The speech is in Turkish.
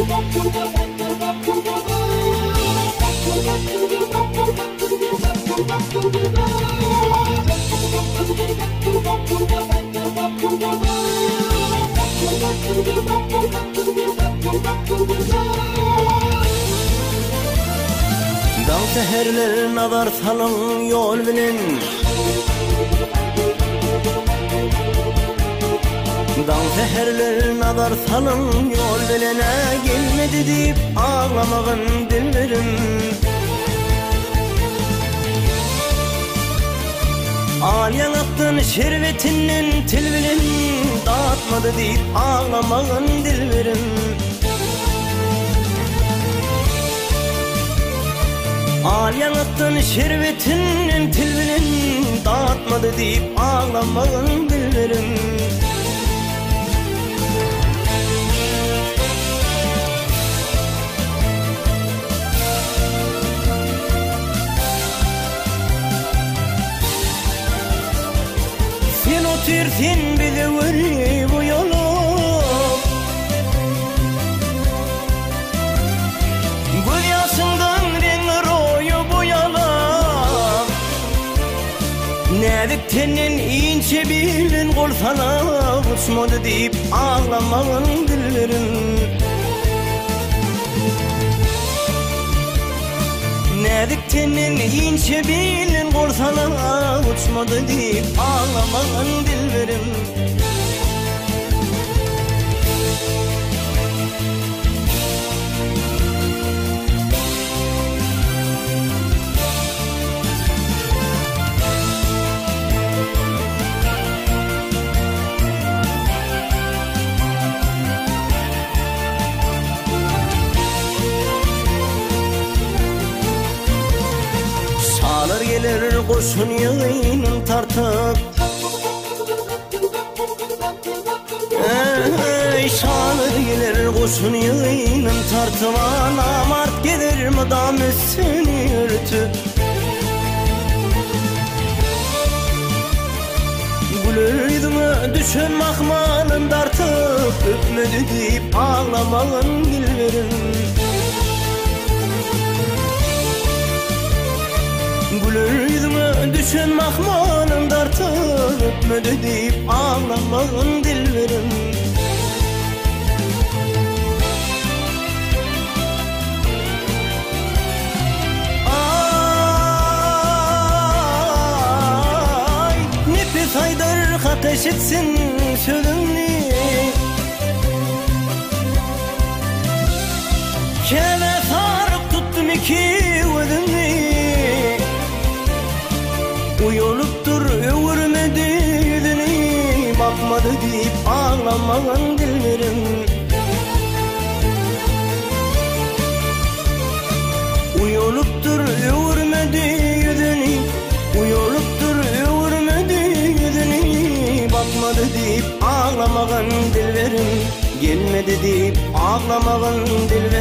Dağ seherler nazar salın yol bilin, dağ seherler nazar salın yol bilene, gelmedi deyip ağlamağın dillerim. Al yanattın şerbetinden tilbilin, dağıtmadı deyip ağlamağın dillerim. Al yanattın şerbetinden tilbilin, dağıtmadı deyip ağlamağın dillerim. Sen otursun bize veri bu yolu, gül yaşından rengi royu bu yana. Nedik tenin ince bilin kol sana uçmadı deyip ağlamağın dillerin. Nedik tenin ince bilin kol sana uçmadı deyip ağlamağın dillerin. Alır gelir kurşun yığının tartıp, şalır gelir kurşun yığının tartıp, namart gelir mıdam üstünü örtüp. Gülür yüzüme düşen mahmanın dartıp, öpmedi deyip ağlamağın dilverin. Gülür yüzüme düşen mahmanın dartıp, öpmedi deyip ağlamağın dilverin. Ay, nefes haydar ateş etsin sözümni, kele sarıp tuttum iki gözümni. Uyuluptur öğürmedi yüzünü, bakmadı deyip ağlamağın dillerim. Uyuluptur öğürmedi yüzünü, uyuluptur öğürmedi yüzünü, bakmadı deyip ağlamağın dillerim. Gelmedi deyip ağlamağın dillerim.